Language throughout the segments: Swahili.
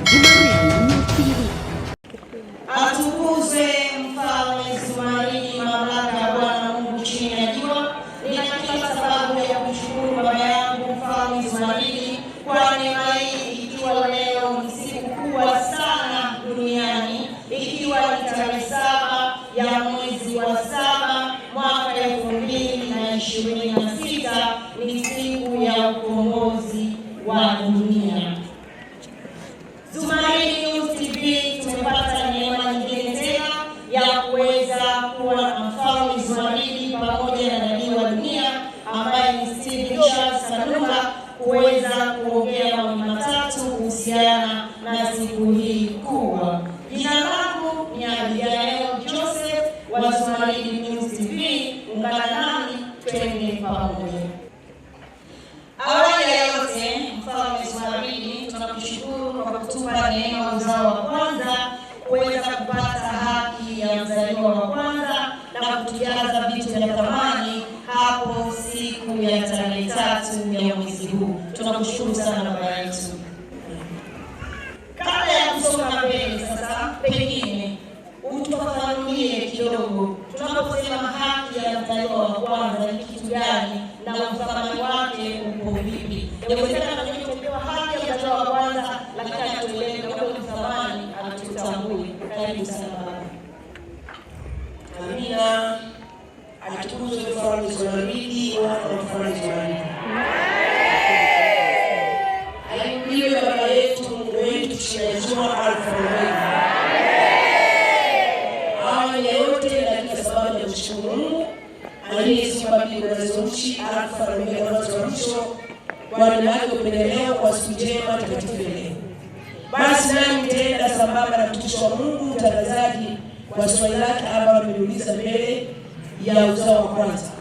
Zumaridi TV. Atukuzwe Mfalme Zumaridi, mamlaka ya Bwana Mungu chini ya jua. Nina kila sababu ya kushukuru baba yangu Mfalme Zumaridi kwa neema hii, ikiwa leo ni siku kubwa sana duniani, ikiwa ni tarehe 7 ya mwezi wa 7 mwaka 2026, ni siku ya ukombozi wa dunia. Zumaridi News TV tumepata neema nyingine tena ya kuweza kuwa na Mfalme Zumaridi pamoja na nabii wa dunia ambaye ni Steve Charles Kanumba kuweza kuongea mambo matatu kuhusiana na siku hii kubwa. Jina langu ni Abigail Joseph wa Zumaridi News TV. Ungana nami twende pamoja. Awali ya yote, Mfalme Zumaridi, tunakushukuru kwa kutupa neema uzao wa kwanza kuweza kupata haki ya mzaliwa wa kwanza na kutujaza vitu vya thamani hapo siku ya tarehe 3 ya mwezi huu. Tunakushukuru sana baba yetu. Kabla ya kusonga mbele sasa, pengine utufafanulie kidogo, tunaposema haki ya mzaliwa wa kwanza ni kitu gani na uthamani wake upo vipi? Inawezekana tumepewa haki ya mzaliwa wa kwanza lakini hatuelewi kwa uthamani, hatutambui. Karibu sana baba. Amina. Atukuzwe Mfalme Zumaridi, wana wa Mfalme Zumaridi. Ainuliwe baba yetu, Mungu wetu chini ya jua, Alfa na Omega. Awali ya yote na kila sababu ya kushukuru Mungu aliyeziumba mbingu na nchi, Alfa na Omega, mwanzo na mwisho, kwa neema yake upendeleo kwa siku njema takatifu leo. Basi nami nitaenda sambamba na mtumishi wa Mungu mtangazaji kwa swali lake ambalo ameniuliza mbele ya uzao wa kwanza.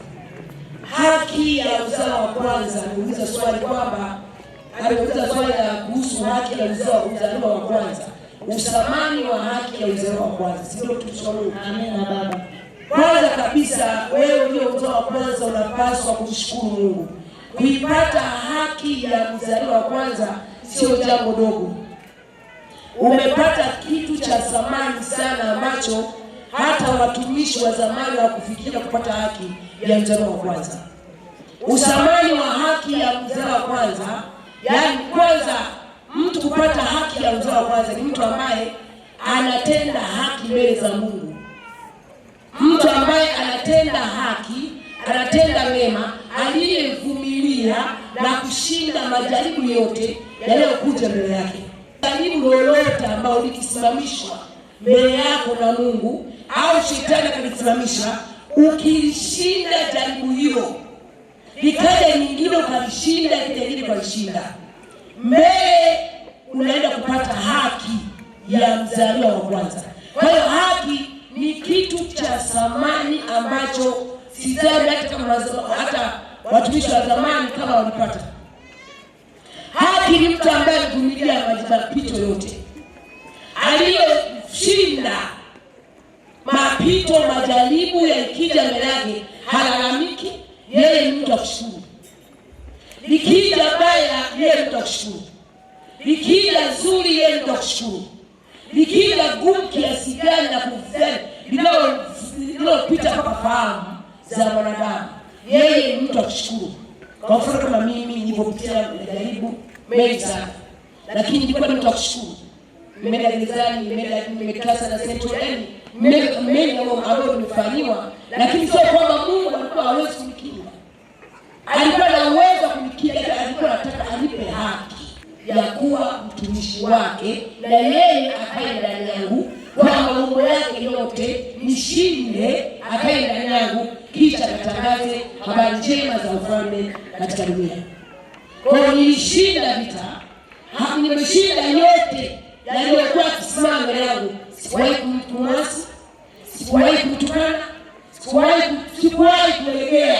Haki ya uzao wa kwanza, ameuliza swali kwamba ameuliza swali la kuhusu haki ya uzao wa kwanza. Uthamani wa haki ya uzao wa kwanza. Sio mtumishi wa Mungu. Amina baba. Kwanza kabisa, wewe ulio uzao wa kwanza unapaswa kumshukuru Mungu. Kuipata haki ya mzaliwa wa kwanza sio jambo dogo. Umepata kitu cha thamani sana ambacho hata watumishi wa zamani hawakufikiria kupata haki ya mzaliwa wa kwanza. Uthamani wa haki ya mzaliwa wa kwanza, yaani kwanza mtu kupata haki ya mzaliwa wa kwanza ni mtu ambaye anatenda haki mbele za Mungu. Mtu ambaye anatenda haki, anatenda mema, aliyevumilia na kushinda majaribu yote yanayokuja mbele yake. Jaribu lolote ambalo likisimamishwa mbele yako na Mungu au shetani akalisimamisha, ukilishinda jaribu hilo, likaja nyingine ukalishinda, lingine ukalishinda, mbele unaenda kupata haki ya mzaliwa wa kwanza. Kwa hiyo haki ni kitu cha thamani ambacho sidhani hata watumishi wa zamani kama walipata. Haki ni mtu ambaye alivumilia mapito yote, aliyoshinda mapito, majaribu yakija mbele yake halalamiki, yeye ni mtu wa kushukuru. Likija baya, yeye ni mtu wa kushukuru. Likija zuri, yeye ni mtu wa kushukuru. Likija gumu kiasi gani na kufeli linalopita mpaka fahamu za mwanadamu, yeye ni mtu wa kushukuru. Kwa mfano kama mimi nilipopitia majaribu mengi sana, lakini nilikuwa ni mtu wa kushukuru. Nimeenda gerezani, nimekaa sana Central, mengi ambayo nimefanywa, lakini sio kwamba Mungu alikuwa hawezi kunikinga. Alikuwa na uwezo wa kunikinga, alikuwa anataka anipe haki ya kuwa mtumishi wake, na yeye akae ndani yangu kwa mambo yake yote, nishinde, akae ndani yangu, kisha natangaze habari njema za ufalme katika dunia. Kwa hiyo nilishinda vita, nimeshinda yote yaliyokuwa kusimama mbele yangu. Sikuwahi kumwasi, sikuwahi kumtukana, sikuwahi kulegea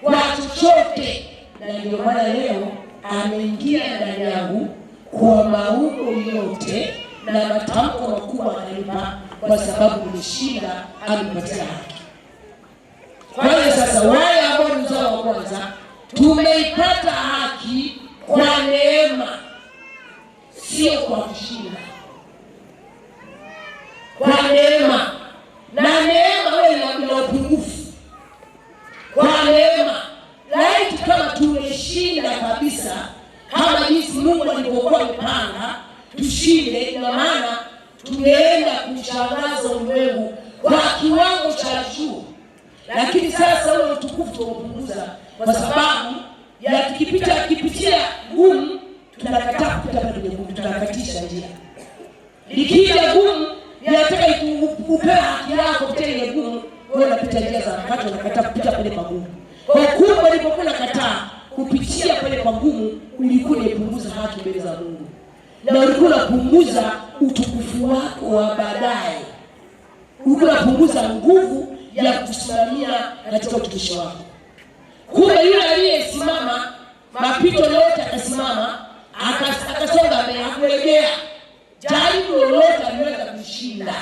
kwa chochote, na ndio maana leo ameingia ndani yangu kwa maumbo yote na matamko makubwa ananipa, kwa sababu nimeshinda, anipatia haki. Kwa hiyo sasa, wale ambao ni uzao wa kwanza tumeipata haki kwa neema, sio kwa kushinda. kabisa kama jinsi Mungu alivyokuwa amepanga tushinde. Ina maana tungeenda kushangaza ulimwengu kwa kiwango cha juu, lakini sasa ule utukufu tumepunguza kwa sababu ya tukipitia gumu tunakataa kupita pale gumu, tunakatisha njia. Likija gumu yanataka upewe haki yako kupitia ile gumu, wewe unapita njia za mkato, unakataa kupita pale pagumu. Kwa kuwa ulipokuwa unakataa kupitia pale pagumu, ulikuwa unapunguza haki mbele za Mungu, na ulikuwa unapunguza utukufu wako wa baadaye, ulikuwa unapunguza nguvu ya kusimamia katika utumishi wako. Kumbe yule aliyesimama mapito yote akasimama, akasonga mbele, hakulegea. Jaribu lolote aliweza kushinda,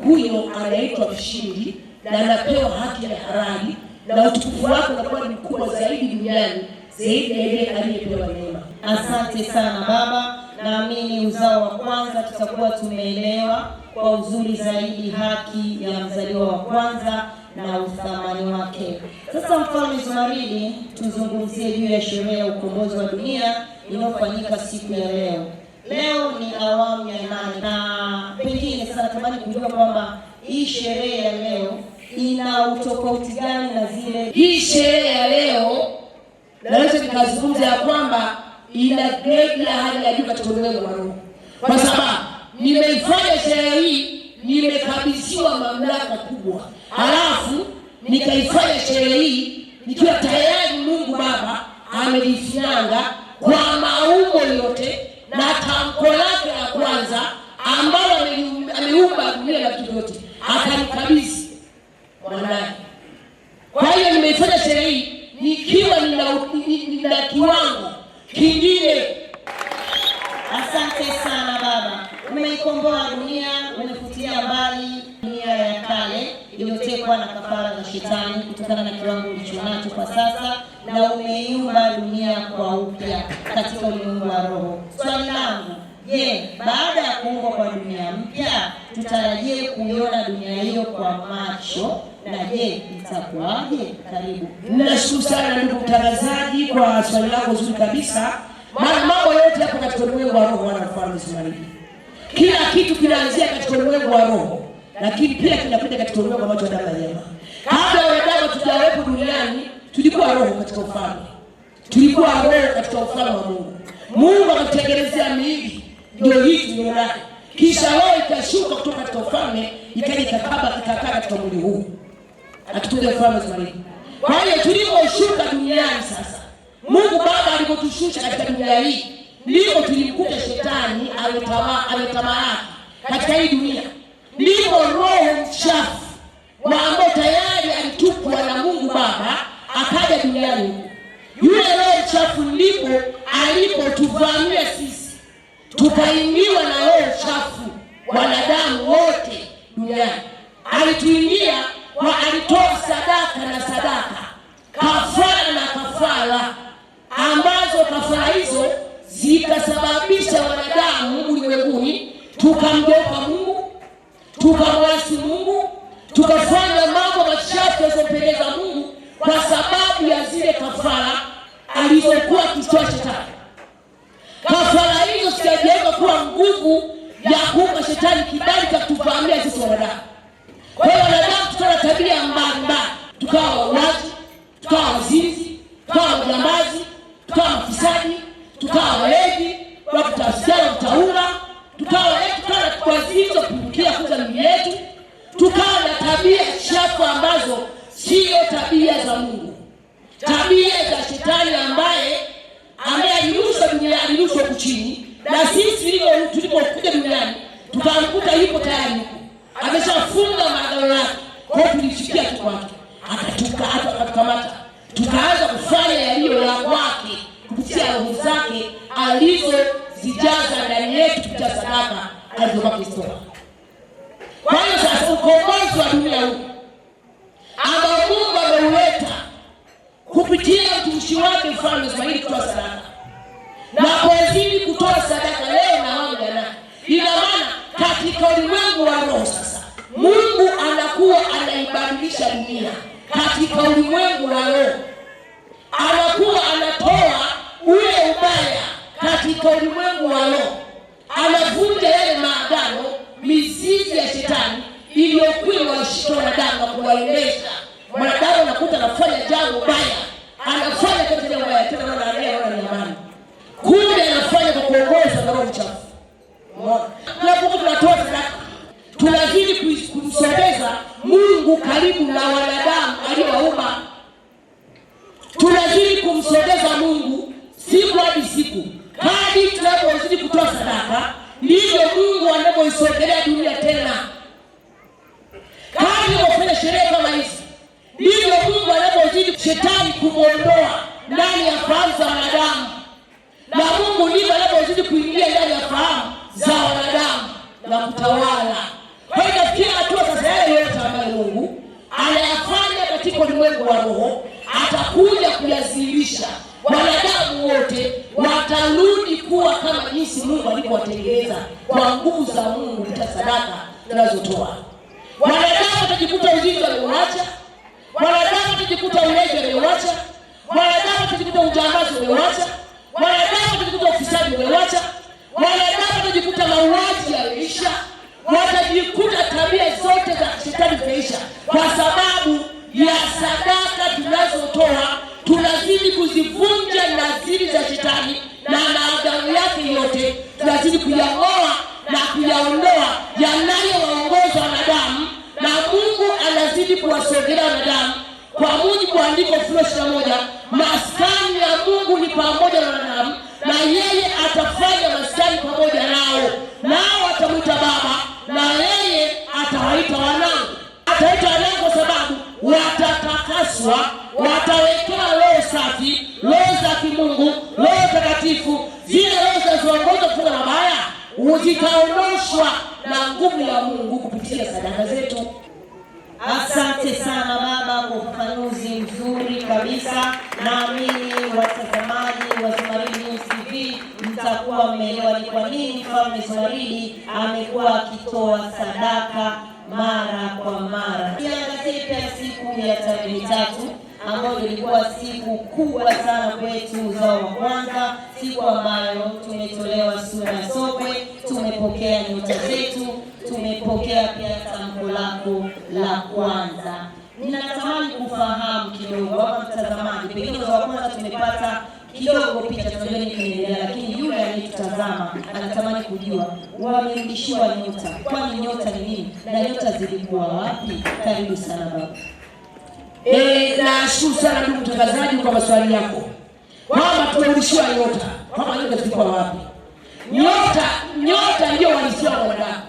huyo anaitwa mshindi na anapewa haki ya halali, na utukufu wako unakuwa ni mkubwa zaidi duniani zaidi ya yule aliyepewa neema. Asante sana Baba, naamini uzao wa kwanza tutakuwa tumeelewa kwa uzuri zaidi haki ya mzaliwa wa kwanza na uthamani wake. Sasa Mfalme Zumaridi, tuzungumzie juu ya sherehe ya ukombozi wa dunia inayofanyika siku ya leo. Leo ni awamu ya 8 na pengine sasa natamani kujua kwamba hii sherehe ya leo ina utofauti gani na zile. Hii sherehe ya leo naweza nikazungumza ya kwamba ina grade ya hali ya juu katika ulimwengu wa roho, kwa sababu nimeifanya sherehe hii, nimekabidhiwa mamlaka kubwa, halafu nikaifanya sherehe hii nikiwa tayari Mungu Baba amenifianga kwa maumbo yote na tamko lake la kwanza ambalo ameumba dunia na vitu vyote akanikabidhi mwanae. Kwa hiyo nimeifanya sherehe hii nikiwa nina kiwango kingine. Asante sana Baba, umeikomboa dunia, umefutilia mbali dunia ya kale iliyotekwa na kafara za shetani kutokana na kiwango ulichonacho kwa sasa, na umeiumba dunia kwa upya katika ulimwengu wa roho. Swali langu, je, baada ya kuumbwa kwa dunia mpya tutarajie kuiona dunia hiyo kwa macho, na je itakuwaje? Karibu. Nashukuru sana ndugu mtangazaji kwa swali lako zuri kabisa. Maana mambo yote hapo katika ulimwengu wa roho wanafahamu Zumaridi. Kila kitu kinaanzia katika ulimwengu wa roho, lakini pia kinapita katika ulimwengu wa macho ya damu na nyama. Kabla wanadamu tujawepo duniani, tulikuwa roho katika ufalme. Tulikuwa roho katika ufalme wa Mungu. Mungu akatutengenezea miili ndio hii tunayo. Kisha roho ikashuka kutoka katika ufalme, ikaja ikakaa katika mwili huu. Atukuze ufalme Zumaridi. Kwa hiyo tuliposhuka duniani sasa, Mungu Baba alipotushusha katika dunia hii, ndipo tulimkuta shetani ametamalaki katika hii dunia. Ndipo roho mchafu ambao tayari alitupwa na Mungu Baba akaja duniani huko. Yule roho mchafu ndipo alipotuvamia sisi, tukaingiwa na roho mchafu wanadamu wote duniani. Alituingia kwa alitoa sadaka na sadaka, kafara na kafara, ambazo kafara hizo zikasababisha wanadamu ulimwenguni tukamgeuka Mungu, tukamwasi Mungu, tukafanya mambo machafu yasiyompendeza Mungu kwa sababu ya zile kafara alizokuwa akitoa shetani. Kafara hizo zikageuka kuwa nguvu ya kumpa shetani kibali cha kutuvamia sisi wanadamu. Kwa hiyo wanadamu tukawa tabia mbaya, tukawa wauaji, tukawa wazinzi, tukawa majambazi, tukawa mafisadi, tukawa walevi, wakutasiana utaula, tukawa kwa zizo kupukia kuza mili yetu, tukawa na tabia chafu ambazo sio tabia za Mungu. Tabia za shetani ambaye alirushwa dunia, alirushwa kuchini, na sisi tulipokuja duniani tukamkuta yupo tayari huko. Ameshafunga maagano yake. Kwa hiyo tulishikia tu kwake, akatukamata, tukaanza kufanya yaliyo ya kwake kupitia roho zake alizozijaza ndani yetu kupitia sadaka alizokuwa Kristo. Kwa hiyo sasa ukombozi wa dunia huu ambao Mungu ameuleta kupitia mtumishi wake Mfalme Zumaridi kutoa sadaka, na kuzidi kutoa sadaka leo na wangu jana. Ina maana katika ulimwengu wa roho sasa Mungu anakuwa anaibadilisha dunia. Katika ulimwengu wa roho anakuwa anatoa ule katika ulimwengu wa roho, anavunja yale maagano, mizizi ya shetani iliyokuwa inawashika wanadamu na kuwaendesha. Mwanadamu anakuta anafanya jambo baya, anafanya kazi jambo baya, tena anaona ni amani, kumbe anafanya kwa kuongozwa na roho mchafu. Tunapokuwa tunatoa sadaka, tunazidi kumsogeza Mungu karibu na wanadamu aliyowaumba. Tunazidi kumsogeza Mungu siku hadi siku. Hadi tunapozidi kutoa sadaka, ndivyo Mungu anapoisogelea dunia tena. Hadi tunapofanya sherehe kama hizi, ndivyo Mungu anapozidi shetani kumuondoa ndani ya fahamu za wanadamu, na Mungu ndivyo anapozidi kuingia ndani ya fahamu za wanadamu na kutawala. Kwa hiyo nafikia hatua sasa, yale yote ambayo Mungu anayafanya katika ulimwengu wa roho atakuja kuyadhihirisha. Wanadamu wote watarudi kuwa kama jinsi Mungu alivyowatengeneza kwa nguvu za Mungu kupitia sadaka tunazotoa. Wanadamu watajikuta uzinzi wameuacha, wanadamu watajikuta ulevi wameuacha, wanadamu watajikuta ujambazi wameuacha, wanadamu watajikuta ufisadi wameuacha, wanadamu watajikuta mauaji yameisha, watajikuta tabia zote za shetani zimeisha, kwa sababu ya sadaka tunazotoa. Tunazidi kuzivunja nadhiri za shetani na maagano yake yote, tunazidi kuyang'oa na kuyaondoa yanayowaongoza wanadamu, na Mungu anazidi kuwasogelea wanadamu. Kwa mujibu wa andiko Ufunuo 21, maskani ya Mungu ni pamoja na wanadamu, na yeye atafanya maskani pamoja nao, nao watamwita Baba, na yeye atawaita wanangu. Atawaita wanangu kwa sababu watatakaswa, watawekewa roho safi, roho za kimungu, roho takatifu. Zile roho zinazoongoza kufanya mabaya zitaondoshwa na nguvu ya Mungu kupitia sadaka zetu. Asante sana Baba kwa ufafanuzi mzuri kabisa. Naamini watazamaji wa Zumaridi News TV mtakuwa mmeelewa ni kwa nini Mfalme Zumaridi amekuwa akitoa sadaka mara kwa mara. Tuangazie pia siku ya tarehe 3 ambayo ilikuwa siku kubwa sana kwetu uzao wa kwanza, siku ambayo tumetolewa sura ya sokwe, tumepokea nyota zetu, tumepokea pia tamko lako la kwanza. Ninatamani kufahamu kidogo hapa mtazamaji, pengine uzao wa kwanza tumepata kidogo picha, tunajua nini kinaendelea, lakini yule anayetutazama anatamani kujua wamerudishiwa nyota. Kwani nyota ni nini na nyota zilikuwa wapi? Karibu sana baba. Nashukuru sana ndugu mtangazaji kwa maswali yako, kwamba tumerudishiwa nyota. Kama nyota zilikuwa wapi? Nyota ndio walisiwa wanadamu.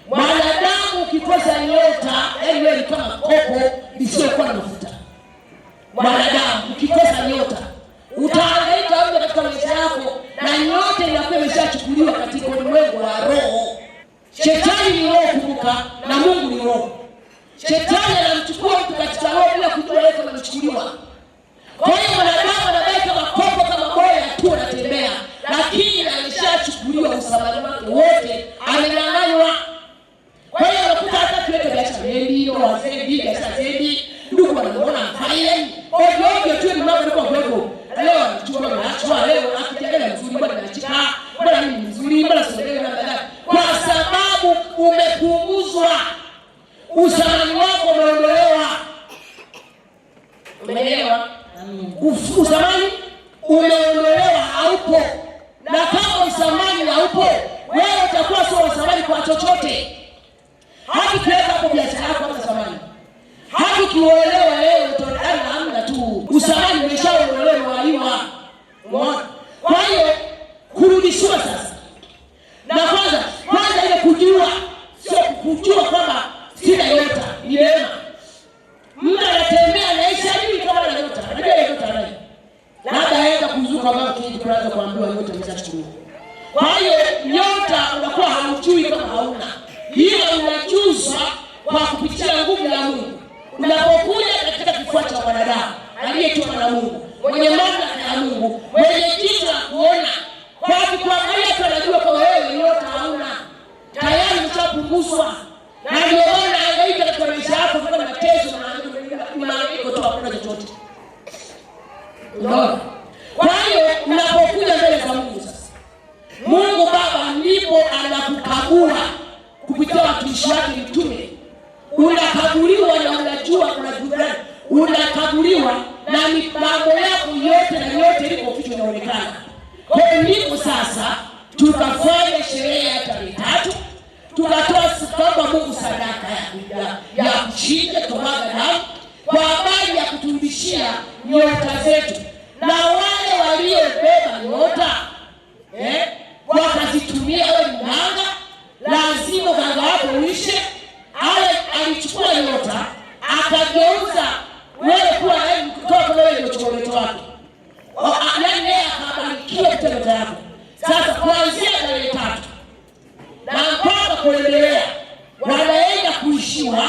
Mwanadamu ukikosa nyota, yaani wewe kama kopo lisilokuwa na mafuta. Mwanadamu ukikosa nyota, utahangaika wewe katika maisha yako, na nyota inakuwa imeshachukuliwa katika ulimwengu wa roho. Shetani ni roho, kumbuka, na Mungu ni roho. Shetani anamchukua mtu katika roho bila kujua yeye kama amechukuliwa. Kwa hiyo mwanadamu anabaki kama kopo, kama boya tu anatembea, lakini ameshachukuliwa usamani wake wote, amenyang'anywa. Kwa hiyo unakuta hata kuleta biashara ndio wazee biashara zendi, ndugu wanaona haya ovyo tu, ni mambo kwa kwako. Leo anachukua leo akiangalia mzuri, bwana anachika, bwana ni mzuri, bwana sio na badala, kwa sababu umepunguzwa, usamani wako umeondolewa. Umeelewa? Usamani umeondolewa, haupo. Na kama usamani haupo, wewe utakuwa sio usamani kwa chochote. Hata kiweka hapo biashara yako kama samani, hata kiuelewa leo utaona hamna tu, usamani umeshaondolewa waliwa. Kwa hiyo kurudishwa sasa, na kwanza ile kujua, sio kujua kwamba sina nyota, ni neema. Mtu anatembea anaisha hivi kama ana nyota, anajua nyota anayo, labda aenda kuzuka kama kitu kuanza kuambiwa nyota imeshachukuliwa. Kwa hiyo nyota unakuwa haujui kama hauna. Hiyo inajuzwa kwa kupitia nguvu ya Mungu. Unapokuja katika kifua cha mwanadamu aliyetumwa na Mungu, mwenye mamlaka ya Mungu, mwenye jicho la kuona, kwa kuangalia tu anajua kwa wewe nyota hauna, tayari umeshapunguzwa. Na ndio maana hangaika katika maisha yako kwa mateso na maandiko tu, hakuna chochote. Unaona? Kwa hiyo unapokuja mbele za Mungu sasa, unakaguliwa na unajua unakaguliwa na mambo yako yote na yote liko kitu inaonekana. Kwa hiyo sasa tukafanya sherehe ya tarehe 3, tukatoa kwa Mungu sadaka ya kuchinja kumwaga damu kwa habari ya kuturudishia nyota zetu, na wale waliobeba nyota wakazitumia. Wewe mganga, lazima mganga wako uishe. Alichukua nyota akageuza wewe kuwa wewe ndio chochote wako, yaani yeye akabarikiwa kitendo yako. Sasa kuanzia tarehe 3 na mpaka kuendelea, wanaenda kuishiwa,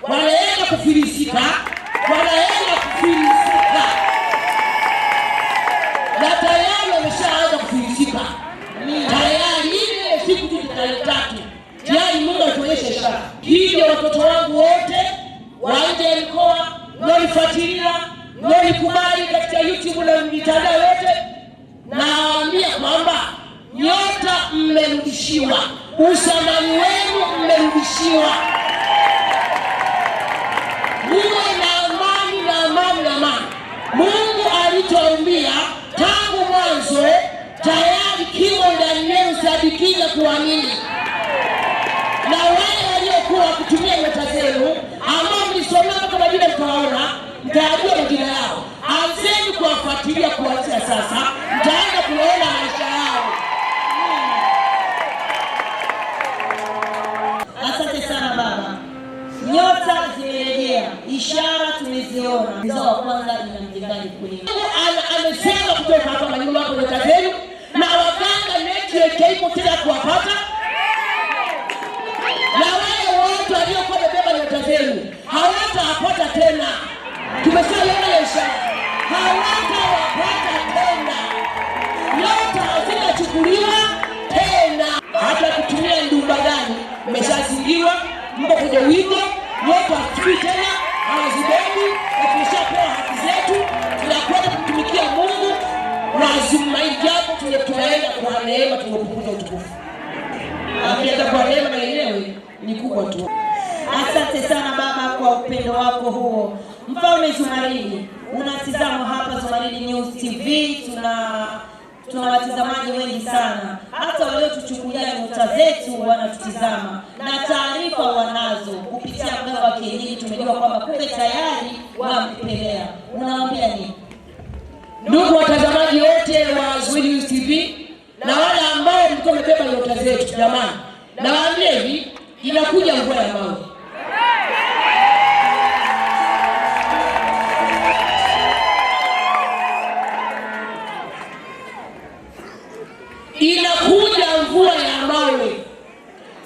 wanaenda kufilisika, na tayari wameshaanza kufilisika tayari. Ile siku tu tarehe 3 tayari Mungu atuonyesha ishara. Hivyo watoto wangu wote wa nje ya mkoa mnaonifuatilia, mnaonikubali katika YouTube na mitandao yote, nawaambia kwamba nyota mmerudishiwa, usamani wenu mmerudishiwa. Muwe na amani na amani na amani. Mungu alituambia tangu mwanzo, tayari kimo ndani yenu, sadikini kuamini. Na wale waliokuwa kutumia nyota zenu ambao mlisomea kama vile mtaona, mtajua majina yao. Anzeni kuwafuatilia kuanzia sasa, mtaanza kuona maisha yao. Asante sana baba. Nyota zimerejea, ishara tumeziona. Mzao wa kwanza inamjengaji kwenye. Amesema kutoka hapa nyumba yako nyota zenu, na waganga network ipo tena kuwapata. Na wale wote waliokuwa wamebeba nyota zenu hawatapata tena. Tumeshaona ishara. Hawatapata tena. Nyota hazitachukuliwa tena. Hata kutumia ndumba gani mmeshazingiwa, mko kwenye wigo, nyota hazichukui tena, hawazibebi, na tumeshapewa haki zetu. Tunakwenda kutumikia Mungu lazima, japo tunaenda kwa neema, tunapukuza utukufu. Akienda kwa neema na yenyewe ni kubwa tu. Asante sana baba kwa upendo wako huo. Mfalme Zumaridi, unatizama hapa Zumaridi News TV. Tuna watazamaji wengi sana, hata waliotuchukulia nyota zetu wanatutizama na taarifa wanazo kupitia mganga wa kienyeji. Tumejua kwamba kumbe tayari wamepelea. Unawaambia nini ndugu watazamaji wote wa Zumaridi News TV na wale ambao mlikuwa mmebeba nyota zetu? Jamani, nawaambia hivi, inakuja mvua ya mawe. Inakuja mvua ya mawe.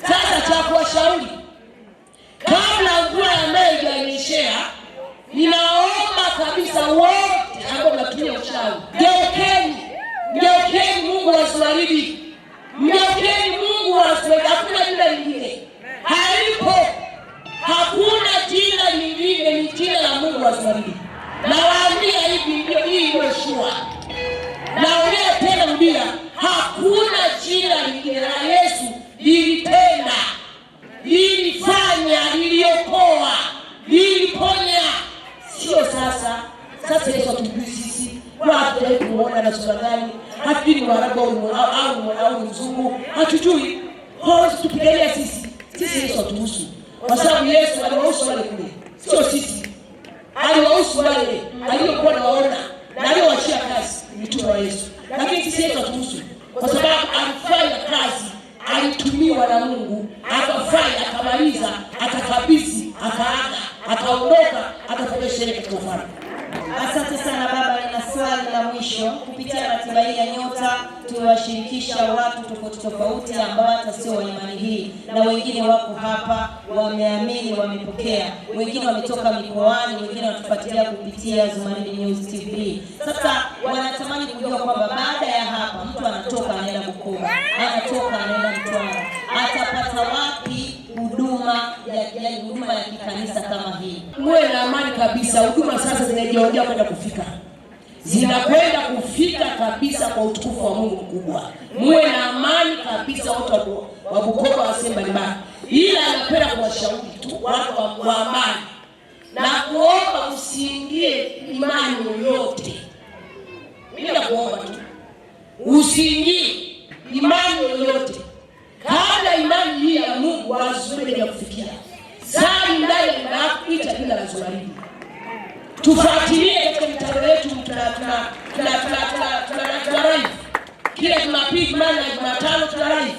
Sasa cha kuwashauri, kabla mvua ya mawe haijanyeshea, ninaomba kabisa wote ambao mnatumia uchawi, geukeni Mungu wa Zumaridi. Mgeukeni Mungu wa Zumaridi. Hakuna jina lingine. Halipo. Hakuna jina lingine, ni jina la Mungu wa Zumaridi. Nawaambia hivi, ndio hii imeshua. Naongea tena mbia, hakuna jina lingine la Yesu lilitenda, lilifanya, liliokoa, liliponya. Sio sasa. Sasa Yesu atujui sisi. Watu kuona na sura gani? Hatujui ni Mwarabu au mzungu. Hatujui. Hawezi tupigania sisi. Sisi Yesu atuhusu. Kwa sababu Yesu aliwahusu wale kule. Sio sisi. Aliwahusu wale aliokuwa nawaona na aliowachia kazi mitume wa Yesu. Lakini sisi Yesu atuhusu. Kwa sababu alifanya kazi, alitumiwa na Mungu, akafanya, akamaliza, akakabidhi, akaaga, akaondoka, akafanya sherehe katika ufalme. Asante sana baba. Nina swali la mwisho. Kupitia ratiba hii ya nyota tuliwashirikisha watu tofauti ambao hata sio wa imani hii, na wengine wako hapa wameamini, wamepokea, wengine wametoka mikoani, wengine wanatufuatilia kupitia Zumaridi News TV. Sasa wanatamani kujua kwamba baada ya hapa mtu anatoka anaenda Bukoba, anatoka anaenda Mtwara, atapata wapi huduma ya kikanisa kama hii? Muwe na amani kabisa. Huduma sasa zinajiongea kwenda kufika, zinakwenda kufika kabisa kwa utukufu wa Mungu mkubwa. Muwe na amani kabisa, watu wa Bukoba wasema mbali. Ila anapenda kuwashauri tu watu wa amani, na kuomba usiingie imani yoyote. Mimi nakuomba tu usiingie imani yoyote kabla imani hii ya Mungu wazuie ya kufikia. Sali ndani ya kuita jina la Zumaridi. Tufuatilie katika mitandao yetu, tuna live kila Jumapili, Jumatano tuna live.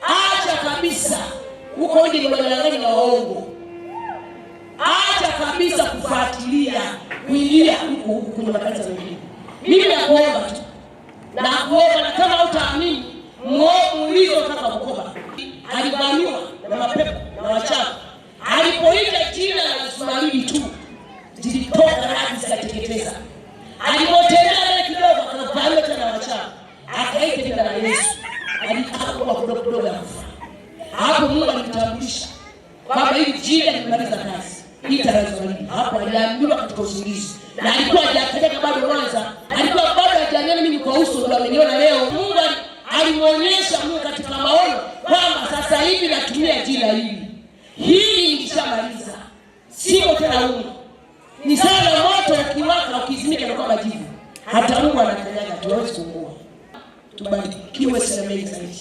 Acha kabisa huko nje ni wanyang'anyi na waongo. Acha kabisa kufuatilia kuingia huko kwenye makanisa mengine. Mimi nakuomba tu, nakuomba, na kama utaamini muovu ulizotaka Bukoba alivamiwa na mapepo na wachawi, alipoita jina la Zumaridi tu zilitoka radi zikateketeza. Alipotembea kidogo akavamiwa tena na wachawi, akaita jina la Yesu, alikawa kidogo ya kufa. Hapo Mungu alitambulisha kwamba hili jina limemaliza kazi. Ita la Zumaridi. Hapo aliambiwa katika usingizi, na alikuwa hajakanyaga bado Mwanza, alikuwa bado hajaniona mimi kwa uso, ndio ameniona leo. Mungu alimuonyesha Mungu katika maono kwamba sasa hivi natumia jina hili. Hili nilishamaliza. Sio tena Mungu. Ni sana moto ukiwaka ukizimika na kama jivu. Hata Mungu anakanyaga, tuwezi kuungua. Tubarikiwe sana mengi zaidi.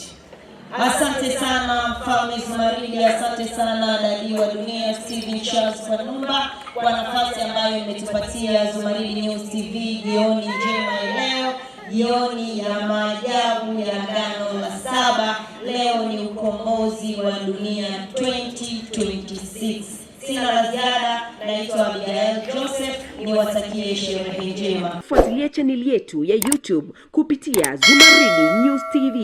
Asante sana Mfalme Zumaridi, asante sana Dadi wa Dunia Steven Charles Kanumba kwa nafasi ambayo imetupatia Zumaridi News TV jioni njema leo, jioni ya maajabu ya Agano la 7. Leo ni ukombozi wa dunia 2026. Sina la ziada, naitwa Abigail Joseph, niwatakie sherehe njema. Fuatilia chaneli yetu ya YouTube kupitia Zumaridi News TV.